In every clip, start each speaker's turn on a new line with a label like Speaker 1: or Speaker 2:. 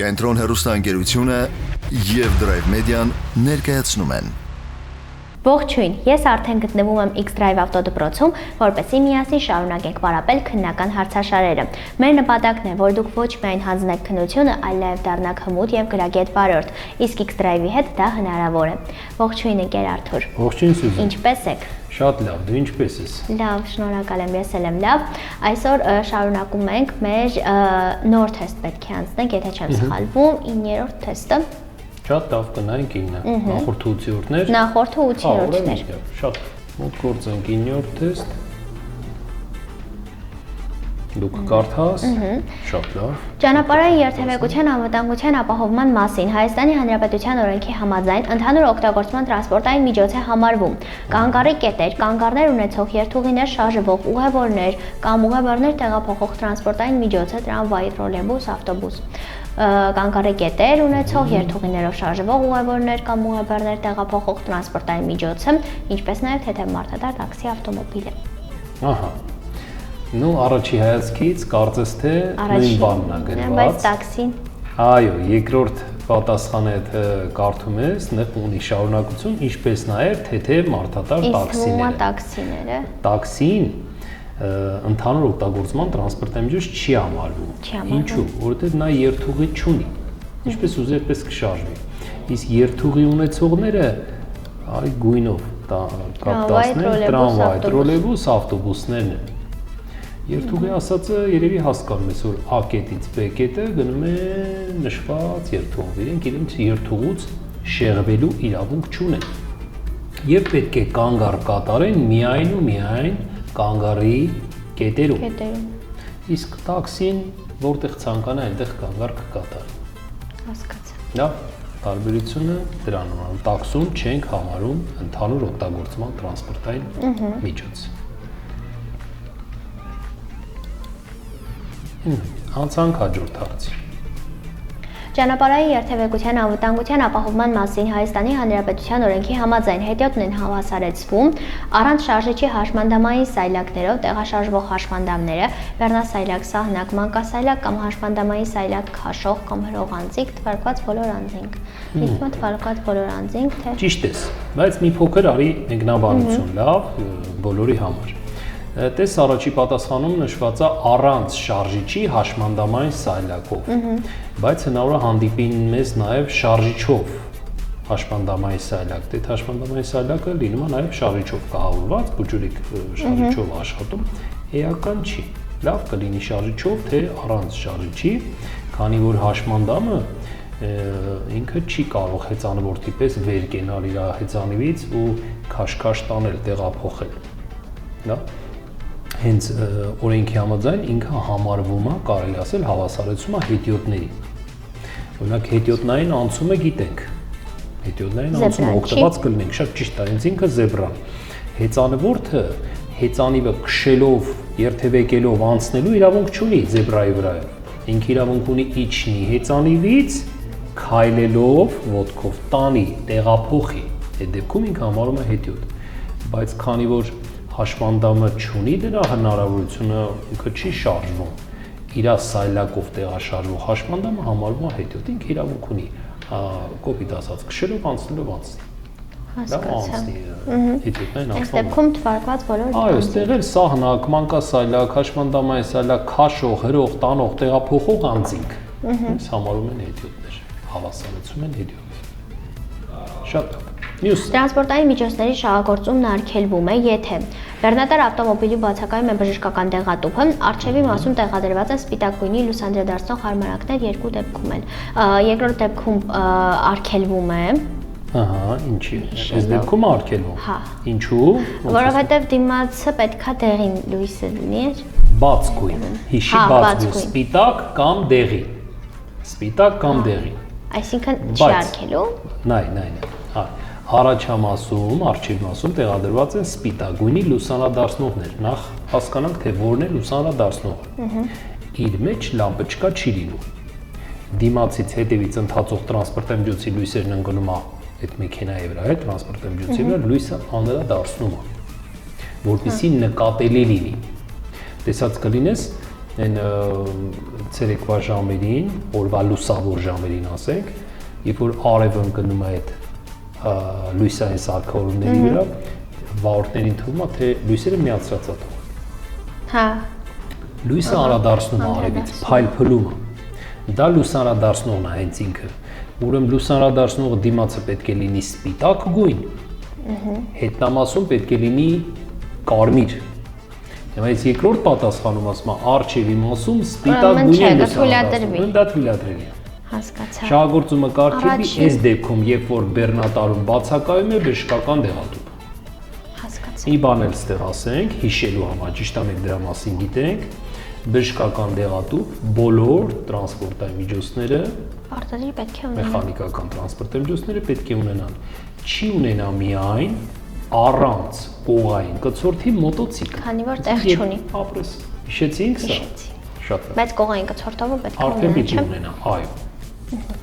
Speaker 1: Կենտրոն հեռուստաընկերությունը և Drive Media-ն ներկայացնում են։
Speaker 2: Ողջույն, ես արդեն գտնվում եմ X-Drive ավտոդպրոցում, որպեսզի միասին շարունակենք պարապել քննական հարցաշարերը։ Մեր նպատակն է, որ դուք ոչ միայն հանձնեք քննությունը, այլ նաև դառնաք հմուտ և գրագետ վարորդ, իսկ X-Drive-ի հետ դա հնարավոր է։ Ողջույն ընկեր Արթուր։
Speaker 3: Ողջույն Սյուզան։
Speaker 2: Ինչպե՞ս եք։
Speaker 3: Շատ լավ, դու ինչպե՞ս ես։
Speaker 2: Լավ, շնորհակալ եմ, ես էլ եմ լավ։ Այսօր շարունակում ենք մեր նոր թեստ պետք է անցնենք, եթե չեմ սխալվում, 9-րդ թեստը։
Speaker 3: Շատ լավ, կնայենք 9-ը։ Նախորդը 8-րդներ։
Speaker 2: Նախորդը 8-րդներ։
Speaker 3: Շատ մոտ գործենք 9-րդ թեստ։ Դուք կարդաս։ Շատ լավ։
Speaker 2: Ճանապարհային երթևեկության անվտանգության ապահովման մասին Հայաստանի Հանրապետության օրենքի համաձայն ընդհանուր օգտագործման տրանսպորտային միջոց է համարվում կանգառի կետեր, կանգառներ ունեցող երթուղիներ, շարժվող ուղևորներ կամ ուղևորներ տեղափոխող տրանսպորտային միջոցը, տրամվայ, տրոլեյբուս, ավտոբուս, կանգառի կետեր ունեցող երթուղիներով շարժվող ուղևորներ կամ ուղևորներ տեղափոխող տրանսպորտային միջոցը, ինչպես նաև թեթև մարդատար տաքսի ավտոմոբիլը։
Speaker 3: Ահա։ Ну, առաջի հայացքից կարծես թե նույն բանն է գրված։
Speaker 2: Բայց տաքսին։
Speaker 3: Այո, երկրորդ պատասխանը կարդում ես, նեղ ունի շարունակություն, ինչպես նաև թեթև մարդատար տաքսիները։
Speaker 2: Տաքսիները։
Speaker 3: Տաքսին ընդհանուր օգտագործման տրանսպորտային միջոց չի համարվում։ Ինչու՞, որովհետև նա երթուղի չունի։ Ինչպես ուզի, այդպես կշարժվի։ Իսկ երթուղի ունեցողները այ գույնով կապտասներ, տրամվայ, տրոլեյբուս, ավտոբուսներն են։ Երթուղի ասածը երևի հասկանում ես, որ A կետից B կետը գնում է նշված երթուղով, իրենք իրենց երթուղուց շեղվելու իրավունք չունեն։ Եվ պետք է կանգառ կատարեն միայն ու միայն կանգառի կետերում։ Իսկ տաքսին որտեղ ցանկանա, այնտեղ կանգառ կկատարի։
Speaker 2: Հասկացա։
Speaker 3: Լավ, տարբերությունը դրանում է, տաքսում չենք համարում ընդհանուր օգտագործման տրանսպորտային միջոց։ Անցանք հաջորդ հարցի։
Speaker 2: Ճանապարհային երթևեկության անվտանգության ապահովման մասին Հայաստանի Հանրապետության օրենքի համաձայն հետիոտն են հավասարեցվում առանց շարժիչի հաշմանդամային սայլակներով տեղաշարժվող հաշմանդամները, բեռնասայլակ, սահնակ, մանկասայլակ կամ հաշմանդամային սայլակ քաշող կամ հրող անձինք, թվարկված բոլոր անձինք։ Ինձ մոտ թվարկված բոլոր անձինք, թե։
Speaker 3: Ճիշտ ես, բայց մի փոքր արի մեկնաբանություն, լավ, բոլորի համար։ Տես առաջի պատասխանում նշված է առանց շարժիչի հաշմանդամային սայլակով, բայց հնարավոր է հանդիպի մեզ նաև շարժիչով հաշմանդամային սայլակ, դե հաշմանդամային սայլակը լինում է նաև շարժիչով կահավորված, բուջուրիկ շարժիչով աշխատում, էական չի, լավ կլինի շարժիչով, թե առանց շարժիչի, քանի որ հաշմանդամը ինքը չի կարող հեծանվորդի պես վեր կենալ իր հեծանիվից ու քաշքաշ տանել, տեղափոխել, լավ։ Հենց օրենքի համաձայն ինքը համարվում է, կարելի ասել, հավասարեցում է հետիոտների։ Օրինակ հետիոտնային անցումը գիտենք։ Հետիոտնային անցումը օգտված կլինենք, շատ ճիշտ է, հենց ինքը զեբրան։ Հեծանվորդը հեծանիվը քշելով, երթևեկելով անցնելու իրավունք չունի զեբրայի վրայով։ Ինքը իրավունք ունի իջնի հեծանիվից, քայլելով, ոտքով տանի, տեղափոխի։ Այդ դեպքում ինքը համարվում է հետիոտ։ Բայց քանի որ հաշմանդամը չունի դրա հնարավորությունը, ինքը չի շարժվում, իրա սայլակով տեղաշարժվող հաշմանդամը համարվում է հետիոտ, ինքը իրավունք ունի, կոպիտ ասած, քշելով անցնելով անցնի։
Speaker 2: Հասկացա։
Speaker 3: Հետիոտներին
Speaker 2: Այս դեպքում թվարկված բոլոր
Speaker 3: այո, այստեղ էլ սահնակ, մանկասայլակ, հաշմանդամային սայլակ, քաշող, հրող, տանող, տեղափոխող անձինք, համարում են հետիոտներ, հավասարեցում են հետիոտ։ Շատ լավ։
Speaker 2: Տրանսպորտային միջոցների շահագործումն արգելվում է, եթե բեռնատար ավտոմոբիլի բացակայում է բժշկական տեղատուփը, առջևի մասում տեղադրված են սպիտակ գույնի լուսանդրադարձնող հարմարանքներ երկու դեպքում են։ Երկրորդ դեպքում արգելվում է։
Speaker 3: Ահա, ինչի։ Այս դեպքում արգելվում։
Speaker 2: Հա։
Speaker 3: Ինչու՞։
Speaker 2: Որովհետև դիմացը պետքա դեղին լույսը լինի։
Speaker 3: Բաց գույն։ Հիշի բաց գույն, սպիտակ կամ դեղին։ Սպիտակ կամ դեղին։
Speaker 2: Այսինքն չի արգելու։
Speaker 3: Նայ։ Հա։ Առաջամասում, առջևմասում տեղադրված են սպիտակ գույնի լուսանադարձնողներ։ Նախ հասկանանք, թե որն է լուսանադարձնողը։ Իր մեջ լամպոչկա չի լինում։ Դիմացից հետևից ընթացող տրանսպորտային միջոցի լույսերն ընկնում է այդ մեքենայի վրա, տրանսպորտային միջոցի վրա լույսը անդրադարձնում է, որպեսզի նկատելի լինի։ Տեսած կլինես, Այն ցերեկվա ժամերին, օրվա լուսավոր ժամերին ասենք, երբ որ արևը ընկնում է այդ լույսային սարքավորումների վրա, վարորդներին թվում է, թե լույսերը միացրած է թվում։
Speaker 2: Հա։
Speaker 3: Լույսը անդրադառնում է արևից, փայլփլում է։ Դա լուսանադարձնողն է հենց ինքը։ Ուրեմն լուսանադարձնողը դիմացը պետք է լինի սպիտակ գույն։ Հետնամասում պետք է լինի կարմիր։ Հիմա այս երկրորդ պատասխանում ասում է արջևի մասում սպիտակ գույն է լուսանադարձնում։ Դա թույլատրելի է։
Speaker 2: Հասկացա։
Speaker 3: Շահագործումը կարգելի այս դեպքում, երբ որ բեռնատարում բացակայում է բժշկական դեղատուփ։
Speaker 2: Հասկացա։
Speaker 3: Մի բան էլ ստեղ ասենք, հիշելու համար, ճիշտ է մենք դրա մասին գիտենք, բժշկական դեղատուփ բոլոր տրանսպորտային միջոցները,
Speaker 2: Պարտադիր պետք է ունենան։
Speaker 3: մեխանիկական տրանսպորտային միջոցները պետք է ունենան։ Չի ունենա միայն առանց կողային կցորդի մոտոցիկլ։
Speaker 2: Քանի որ տեղ չունի։
Speaker 3: Ապրես։ Հիշեցինք սա։
Speaker 2: Հիշեցի։
Speaker 3: Շատ լավ։
Speaker 2: Բայց կողային կցորդով պետք է
Speaker 3: Արդեն պիտի
Speaker 2: ունենա, չէ՞։
Speaker 3: ունենա, այո։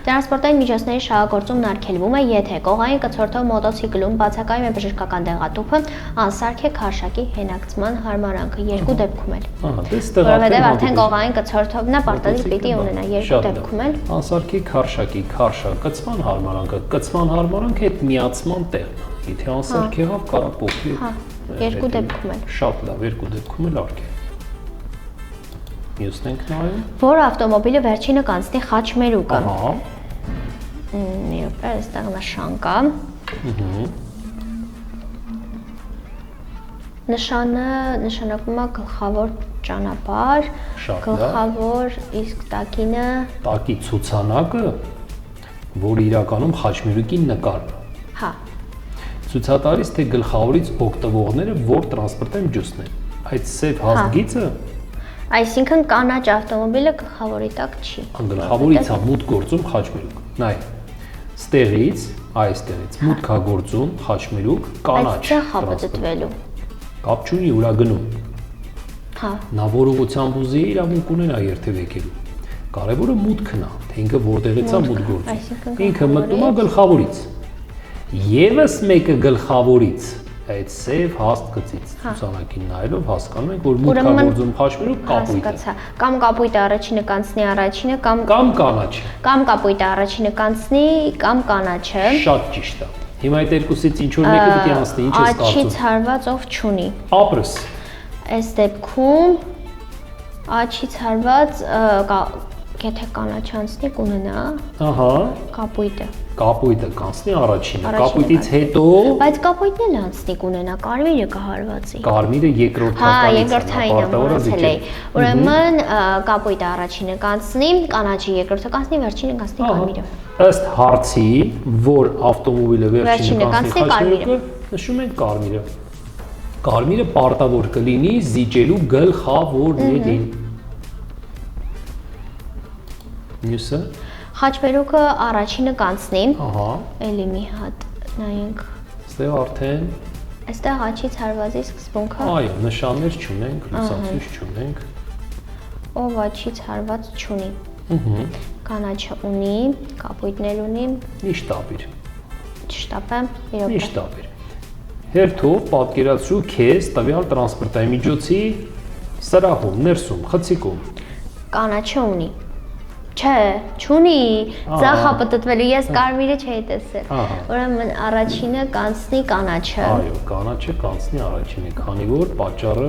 Speaker 2: Տրանսպորտային միջոցների շահագործումն արգելվում է, եթե կողային կցորդով մոտոցիկլում բացակայում է բժշկական դեղատուփը, անսարք է քարշակի հենակցման հարմարանքը երկու դեպքում էլ։
Speaker 3: Ահա, դե ստեղ
Speaker 2: Որովհետև արդեն կողային կցորդով նա պարտադիր պիտի ունենա երկու դեպքում էլ։
Speaker 3: Անսարքի քարշակի քարշակցման հարմարանքը, կցման հարմարանքը այդ միացման տեղն է։ Եթե անսարք եղավ, կարա փոխվի։
Speaker 2: Հա, երկու դեպքում էլ։
Speaker 3: Շատ լավ, երկու դեպքում էլ արկ է։ Մյուսն ենք նայում։
Speaker 2: Որ ավտոմոբիլը վերջինը կանցնի խաչմերուկը։
Speaker 3: Ահա։
Speaker 2: Մի րոպե, այստեղ նշան կա։ Նշանը նշանակում է գլխավոր ճանապարհ,
Speaker 3: Շատ լավ։
Speaker 2: գլխավոր, իսկ տակինը
Speaker 3: Տակի ցուցանակը, որ իրականում խաչմերուկի նկարն է։
Speaker 2: հա,
Speaker 3: Ցուցատարից թե գլխավորից օգտվողները որ տրանսպորտային միջոցն են։ Այդ սև հաստգիծը
Speaker 2: այսինքն կանաչ ավտոմոբիլը գլխավորի տակ չի։
Speaker 3: գլխավորից է մուտք գործում խաչմերուկ։ Նայ, ստեղից, այստեղից մուտք է գործում խաչմերուկ կանաչ։
Speaker 2: Բայց ցախ ապտտվելու։
Speaker 3: Կապ չունի ուրա գնում։
Speaker 2: Հա,
Speaker 3: Նա որողությամբ ուզի իրավունք ունենա երթևեկելու։ Կարևորը մուտքն է, թե ինքը որտեղից է մուտք գործում։
Speaker 2: այսինքն
Speaker 3: Ինքը մտնում է գլխավորից։ Եվս մեկը գլխավորից, այդ սև հաստ գծից ցուցանակին նայելով հասկանում ենք, որ մուտք է գործում խաչմերուկ կապույտը
Speaker 2: հասկացա։ Կամ կապույտը առաջինը կանցնի առաջինը, կամ
Speaker 3: կանաչ։
Speaker 2: կապույտը առաջինը կանցնի, կամ կանաչը։
Speaker 3: Շատ ճիշտ է։ Հիմա այդ երկուսից ինչ որ մեկը պիտի անցնի, ինչ ես
Speaker 2: Աչի
Speaker 3: կարծում։
Speaker 2: ցարված ով չունի։
Speaker 3: Ապրես։
Speaker 2: Այս դեպքում աչի ցարված եթե կանաչ անցնի կունենա
Speaker 3: Ահա,
Speaker 2: կապույտը։
Speaker 3: կապույտը կանցնի առաջինը։
Speaker 2: Առաջինը
Speaker 3: Կապույտից հետո
Speaker 2: Բայց կապույտն էլ անցնի կունենա, կարմիրը կհարվածի։
Speaker 3: կարմիրը
Speaker 2: Հա,
Speaker 3: երկրորդականից
Speaker 2: երկրորդային ամրացել է։ Ուրեմն կապույտը առաջինը կանցնի, կանաչի երկրորդը կանցնի, վերջինը կանցնի կարմիրը։
Speaker 3: Ըստ հարցի, որ ավտոմոբիլը
Speaker 2: Վերջինը
Speaker 3: վերջինը
Speaker 2: կանցնի
Speaker 3: կանցնի խաչմերուկը, նշում ենք կարմիրը։ Կարմիրը պարտավոր կլինի զիջելու գլխավորներին։ Մյուսը,
Speaker 2: Խաչմերուկը առաջինը կանցնի,
Speaker 3: ահա,
Speaker 2: էլի մի հատ նայենք։
Speaker 3: ստեղ արդեն,
Speaker 2: Այստեղ աչի ցարվածի սկզբունքը,
Speaker 3: այո, նշաններ չունենք, լուսացույց չունենք։
Speaker 2: ով աչի ցարված չունի։ Կանաչը ունի, կապույտներ ունի,
Speaker 3: Միշտ ապիր,
Speaker 2: չշտապը,
Speaker 3: միշտ
Speaker 2: իրոք։
Speaker 3: ապիր։ Հերթով պատկերացրու քեզ տվյալ տրանսպորտային միջոցի սրահում, ներսում, խցիկում։
Speaker 2: Կանաչը ունի։ Չէ, չունի, ցախ ապտտվելու, ես կարմիրը չէի տեսել։
Speaker 3: Ահա։
Speaker 2: Ուրեմն առաջինը կանցնի կանաչը։
Speaker 3: Այո, կանաչը կանցնի առաջինը, քանի որ պատճառը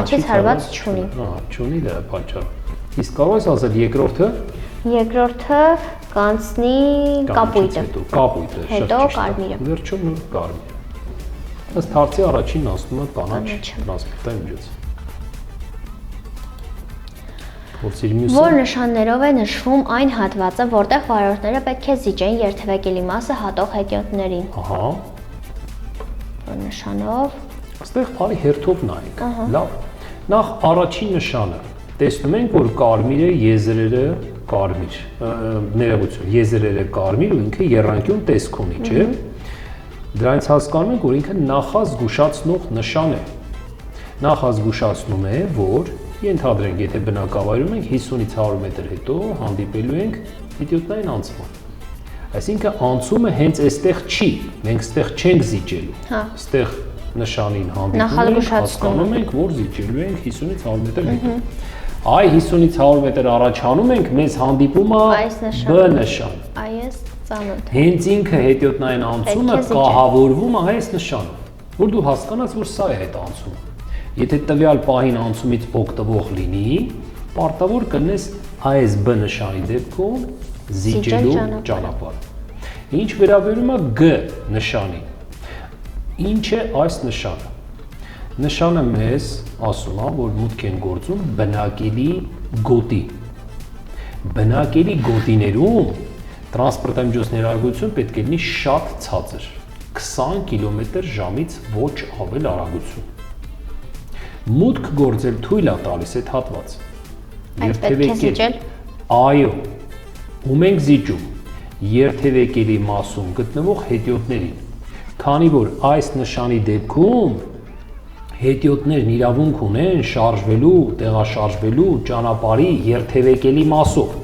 Speaker 2: Աչի ցարված չունի։
Speaker 3: Ահա, չունի դա պատճառը։ Իսկ կարող ես ասել երկրորդը
Speaker 2: Երկրորդը կանցնի կապույտը։
Speaker 3: Կապույտը, շատ
Speaker 2: Հետո
Speaker 3: ճիշտ է։
Speaker 2: կարմիրը։
Speaker 3: Վերջում նոր կարմիրը։ Ըստ հարցի առաջինն ասում է կանաչ
Speaker 2: Կանաչը։
Speaker 3: տրանսպորտային միջոց։ Փորձիր մյուսը։
Speaker 2: Որ նշաններով է նշվում այն հատվածը, որտեղ վարորդները պետք է զիջեն երթևեկելի մասը հատող հետիոտներին։
Speaker 3: Ահա,
Speaker 2: Որ նշանով
Speaker 3: այստեղ բարի հերթով նայենք։ Լավ։ Նախ առաջին նշանը տեսնում ենք, որ կարմիրը եզրերը կարմիր, ներողություն, եզրերը կարմիր ու ինքը եռանկյուն տեսք ունի, չէ՞։ Դրանից հասկանում ենք, որ ինքը նախազգուշացնող նշան է։ Նախազգուշացնում է, որ ենթադրենք, եթե բնակավայրում ենք 50-ից 100 մետր հետո հանդիպելու ենք հետիոտնային անցման։ Այսինքն անցումը հենց այստեղ չի, մենք այստեղ չենք զիջելու։
Speaker 2: Հա։
Speaker 3: Այստեղ նշանին հանդիպում ենք,
Speaker 2: Նախազգուշացնում
Speaker 3: հասկանում ենք, որ զիջելու ենք 50-ից 100 մետր հետո։ Այ 50-ից 100 մետր առաջանում ենք, մեզ հանդիպում է
Speaker 2: Այս նշանը։
Speaker 3: B նշան։
Speaker 2: Այս ծանոթ։
Speaker 3: Հենց ինքը հետիոտնային անցումը
Speaker 2: Պետք է զիջել։
Speaker 3: կահավորվում է այս նշանով, որ դու հասկանաս, որ սա է այդ անցումը։ Եթե տվյալ պահին անցումից օգտվող լինի, պարտավոր կլինես այս B նշանի դեպքում զիջելու ճանապարհը։ Ինչ վերաբերում է G նշանին, ինչ է այս նշանը։ Նշանը մեզ ասում է, որ մուտք են գործում բնակելի գոտի։ Բնակելի գոտիներում տրանսպորտամիջոցների արագություն պետք է լինի շատ ցածր, 20 կմ/ժ-ից ոչ ավել արագություն։ Մուտք գործել թույլ է տալիս այդ հատվածը։
Speaker 2: Այդ պետք է զիջել։
Speaker 3: Այո, ում ենք զիջում երթևեկելի մասում գտնվող հետիոտներին, քանի որ այս նշանի դեպքում հետիոտներն իրավունք ունեն շարժվելու, տեղաշարժվելու ճանապարհի երթևեկելի մասով։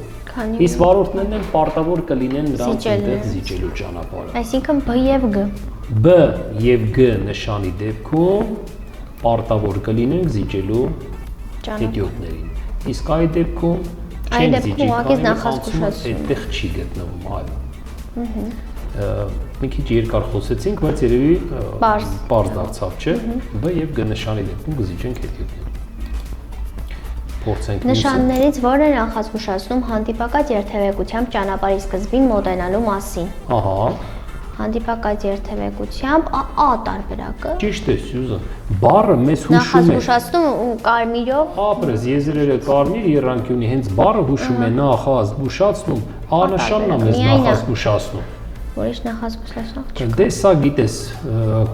Speaker 3: Իսկ վարորդներն են պարտավոր կլինեն նրանց այնտեղ զիջելու ճանապարհը։
Speaker 2: Այսինքն B եւ G։
Speaker 3: B եւ G նշանի դեպքում պարտավոր կլինենք զիջելու հետիոտներին։ Իսկ այդ դեպքում չեն զիջի, այդտեղ չի գտնվում, այո։ Մի քիչ երկար խոսեցինք, բայց երևի պարզ դարձավ, չէ՞։ B եւ G նշանի դեպքում կզիջենք հետիոտներին։ Փորձենք
Speaker 2: նշաններից որը նախազգուշացնում հանդիպակաց երթևեկությամբ ճանապարհի սկզբին մոտենալու մասին։
Speaker 3: Ահա։
Speaker 2: Հանդիպակաց երթևեկությամբ A տարբերակը։
Speaker 3: Ճիշտ է, Սյուզան։ Բառը մեզ հուշում է։
Speaker 2: Նախազգուշացնում կարմիրով։
Speaker 3: Ապրես, եզրերը կարմիր, եռանկյունի, հենց բառը հուշում է նախազգուշացնում, անշանն է մեզ նախազգուշացնում։
Speaker 2: Որիշ նախազգուշացնում։
Speaker 3: Դե սա գիտես,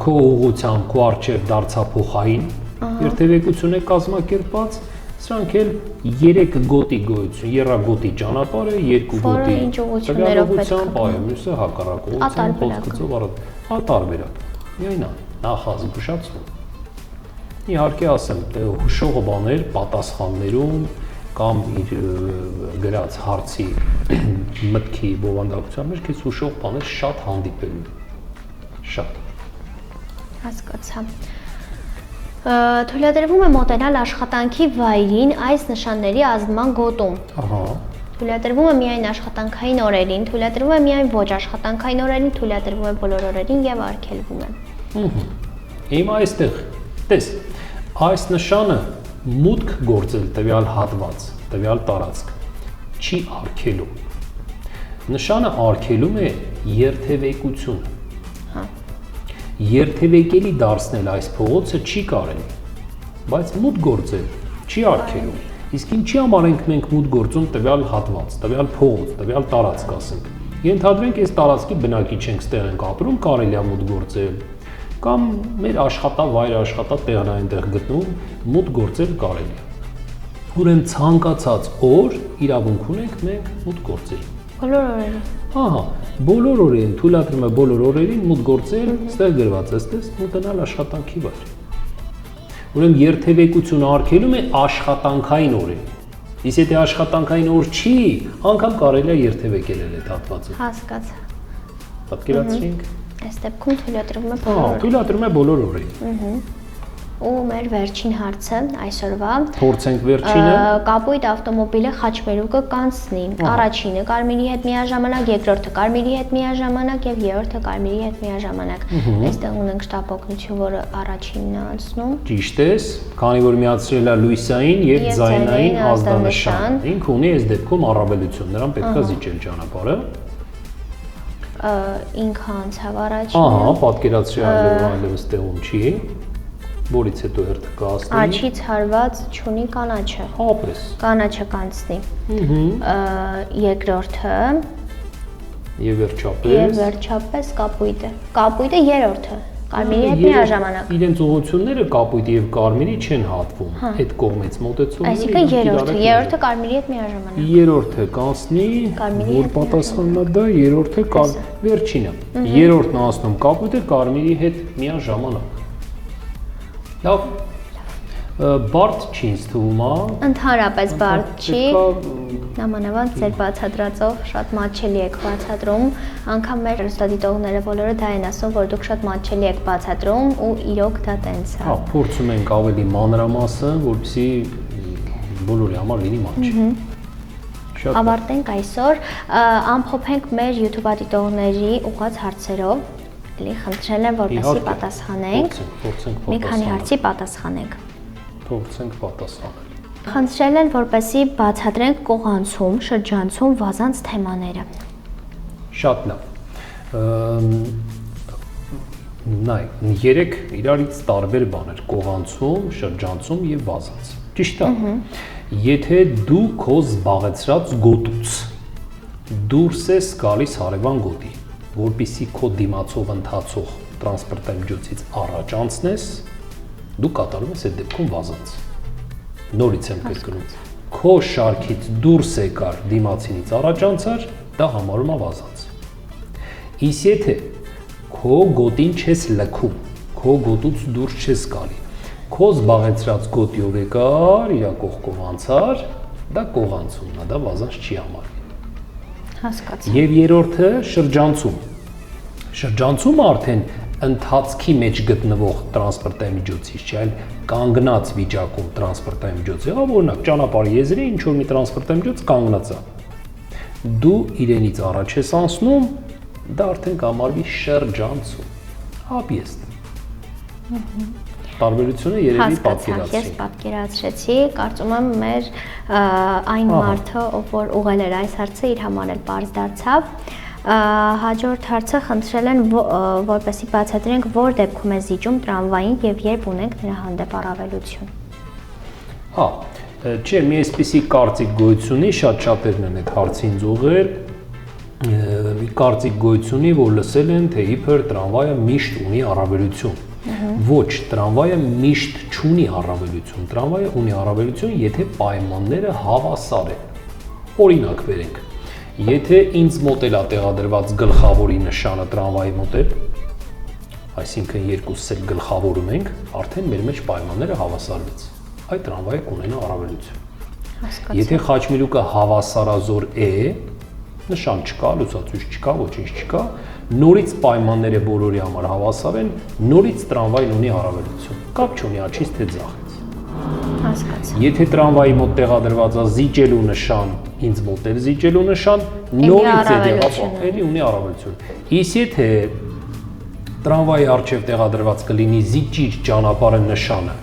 Speaker 3: քո ուղղությամբ, քո առջև դարձափոխային երթևեկություն է կազմակերպված, սրանք էլ 3 գոտի գոյություն, եռագոտի ճանապարհ է, 2 գոտի ուղղությամբ, այո, մյուսը հակառակ ուղղությամբ, փոխկցով առատ, տարբերակ։ Միայն նախազգուշացում։ Իհարկե ասեմ, հուշող բաներ պատասխաններում կամ իր գրած հարցի մտքի բովանդակության մեջ քեզ հուշող բաներ շատ հանդիպելու։ Շատ։
Speaker 2: Հասկացա։ Թույլատրվում է մոտենալ աշխատանքի վայրին այս նշանների ազդման գոտում։
Speaker 3: Ահա։
Speaker 2: Թույլատրվում է միայն աշխատանքային օրերին, թույլատրվում է միայն ոչ աշխատանքային օրերին, թույլատրվում է բոլոր օրերին եւ արգելվում է։
Speaker 3: Հիմա այստեղ տես, այս նշանը մուտք գործել տվյալ հատված, տվյալ տարածք չի արգելում։ Նշանը արգելում է երթևեկությունը։
Speaker 2: Հա։
Speaker 3: Երթևեկելի դարձնել այս փողոցը չի կարելի, բայց մուտք գործել չի արգելում։ Իսկ ինչի համար ենք մենք մուտք գործում տվյալ հատված, տվյալ փողոց, տվյալ տարածք ասենք։ Ենթադրենք այս տարածքի բնակիչ ենք, ստեղ ենք ապրում, կարելի է մուտք գործել, կամ մեր աշխատավայրը, աշխատատեղն այնտեղ գտնվում, մուտք գործել կարելի է։ Ուրեմն ցանկացած օր իրավունք ունենք մենք մուտք գործել։
Speaker 2: Բոլոր օրերին։
Speaker 3: Ահա, բոլոր օրերին, թույլատրում է բոլոր օրերին մուտք գործել, ստեղ գրված է, ստես մոտենալ աշխատանքի վայր։ Ուրեմն երթևեկությունը արգելում է աշխատանքային օրերին։ Իսկ եթե աշխատանքային օր չի, անգամ կարելի է երթևեկել այդ հատվածը։
Speaker 2: Հասկացա։
Speaker 3: Պատկերացրինք։
Speaker 2: Այս դեպքում թույլատրվում է բոլոր օրերին։
Speaker 3: Թույլատրում է բոլոր օրերին։
Speaker 2: Ու մեր վերջին հարցը այսօրվա։
Speaker 3: Փորձենք վերջինը։
Speaker 2: Կապույտ ավտոմոբիլը խաչմերուկը կանցնի։ Առաջինը կարմիրի հետ միաժամանակ, երկրորդը կարմիրի հետ միաժամանակ եւ երրորդը կարմիրի հետ միաժամանակ։ Այստեղ ունենք շտապօգնություն, որը առաջինն է անցնում։
Speaker 3: Ճիշտ ես, քանի որ միացրել է լույսային եւ ձայնային ազդանշան։ Ինքը ունի այս դեպքում առավելություն, նրան պետք է զիջել ճանապարհը։
Speaker 2: Ինքը անցավ առաջինը։
Speaker 3: Ահա, պատկերացրի այլևս տեղում չի, որից հետո հերթը կասնի։
Speaker 2: Աչից հարված չունի կանաչը։
Speaker 3: Ապրես։
Speaker 2: Կանաչը կանցնի։ Երկրորդը
Speaker 3: եւ
Speaker 2: վերջապես կապույտը։ Կապույտը երրորդը։ Կարմիրի հետ միաժամանակ։
Speaker 3: Իրենց ուղղությունները կապույտի եւ կարմիրի չեն հատվում։ Այդ կողմից մոտեցումները։
Speaker 2: Այսինքն երրորդը կարմիրի հետ միաժամանակ։
Speaker 3: Երրորդը կանցնի, որ պատասխանն է դա, երրորդը վերջինը։ Երրորդն անցնում կապույտը կարմիրի հետ միաժամանակ։ Լավ։ Բարդ չի ինձ թվում,
Speaker 2: Ընդհանրապես բարդ չի։ Նամանավանդ ձեր բացատրածով շատ մատչելի եք բացատրում, անգամ մեր հեռուստադիտողները բոլորը դա են ասում, որ դուք շատ մատչելի եք բացատրում ու իրոք դա տենց է։
Speaker 3: Հա, փորձում ենք ավելի մանրամասն, որպեսզի բոլորի համար լինի մատչելի։
Speaker 2: Ավարտենք այսօր, ամփոփենք մեր YouTube-դիտողների ուղղված հարցերով, էլի խնդրել եմ որպեսզի պատասխանենք։ Մի քանի հարցի պատասխանենք։
Speaker 3: Փորձենք պատասխանել։
Speaker 2: Խնդրել են որպեսզի բացատրենք կողանցում, շրջանցում վազանց թեմաները։
Speaker 3: Շատ լավ։ Նայ, երեք իրարից տարբեր բաներ՝ կողանցում, շրջանցում եւ վազանց։ Ճիշտ է։ Եթե դու քո զբաղեցրած գոտուց դուրս ես գալիս հարևան գոտի, որպեսզի քո դիմացով ընթացող տրանսպորտամիջոցից առաջ անցնես, դու կատարում ես այդ դեպքում վազանց։ Նորից եմ կրկնում։ Քո շարքից դուրս եկար դիմացինից առաջ անցար, դա համարում է վազանց։ Իսկ եթե քո գոտին չես լքում, քո գոտուց դուրս չես գալի, քո զբաղեցրած գոտիով եկար, իր կողքով անցար, դա կողանցումն է, դա վազանց չի համարվի։
Speaker 2: Հասկացա։
Speaker 3: Եվ երրորդը շրջանցում։ Շրջանցումը արդեն ընթացքի մեջ գտնվող տրանսպորտամիջոցից չէ, այլ կանգնած վիճակում տրանսպորտամիջոց եղավ, օրինակ ճանապարհի եզրի ինչ որ մի տրանսպորտամիջոց կանգնած է։ Դու իրենից առաջ ես անցնում, դա արդեն կհամարվի շրջանցում։ Աբիեստ։ Տարբերությունը երևի պատկերացրի։
Speaker 2: Ես պատկերացրեցի, կարծում եմ մեր այն մարդը, ով որ ուղղել էր այս հարցը, իր համար էլ պարզ դարձավ։ Հաջորդ հարցը խնդրել են որպեսզի բացատրենք, որ դեպքում է զիջում տրամվային եւ երբ ունենք նրա հանդեպ առավելություն։
Speaker 3: Հա, չէ, մի այսպիսի կարծիք գոյություն ունի, շատ-շատերն են այդ հարցին զուգեր, մի կարծիք գոյություն ունի, որ լսել են, թե իբր տրամվայը միշտ ունի առավելություն։ Ոչ, տրամվայը միշտ չունի առավելություն, տրամվայը ունի առավելություն, եթե պայմանները հավասար են։ Օրինակ բերենք, եթե ինձ մոտ է տեղադրված գլխավորի նշանը տրամվայի մոտ է, այսինքն երկուսս էլ գլխավորում ենք, արդեն մեր մեջ պայմանները հավասարվեց։ Այդ տրամվայը կունենա առավելություն։ Եթե խաչմերուկը հավասարազոր է, նշան չկա, լուսացույց չկա, ոչինչ չկա, նորից պայմանները բոլորի համար հավասար են, նորից տրամվային ունի առավելություն։ Կապ չունի աչից թե ձախից։
Speaker 2: Հասկացա։
Speaker 3: Եթե տրամվայի մոտ տեղադրված է զիջելու նշան, ինձ մոտ է զիջելու նշան, նորից է եղավ, էլի ունի առավելություն։ Իսկ եթե տրամվայի առջև տեղադրված կլինի զիջիչ ճանապարհը նշանը,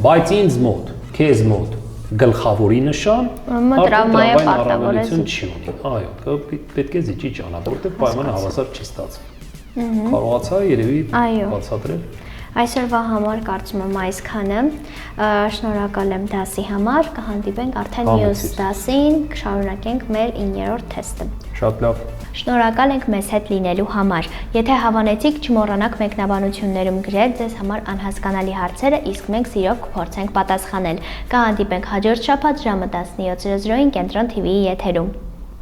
Speaker 3: բայց ինձ մոտ, քեզ մոտ գլխավորի նշան,
Speaker 2: տրամվայի
Speaker 3: առավելություն չի ունի։ Այո, պետք է զիջի ճանապարհը, որտեղ պայմանը հավասար չի ստացվում։ Կարողացա երևի բացատրել։
Speaker 2: Այսօրվա համար կարծում եմ այսքանը։ Շնորհակալ եմ դասի համար, կհանդիպենք արդեն մյուս դասին, կշարունակենք մեր 9-րդ թեստը։
Speaker 3: Շատ լավ։
Speaker 2: Շնորհակալ ենք մեզ հետ լինելու համար։ Եթե հավանեցիք, չմոռանաք մեկնաբանություններում գրել ձեզ համար անհասկանալի հարցերը, իսկ մենք սիրով կփորձենք պատասխանել։ Կհանդիպենք հաջորդ շաբաթ ժամը 17:00-ին Կենտրոն TV-ի եթերում։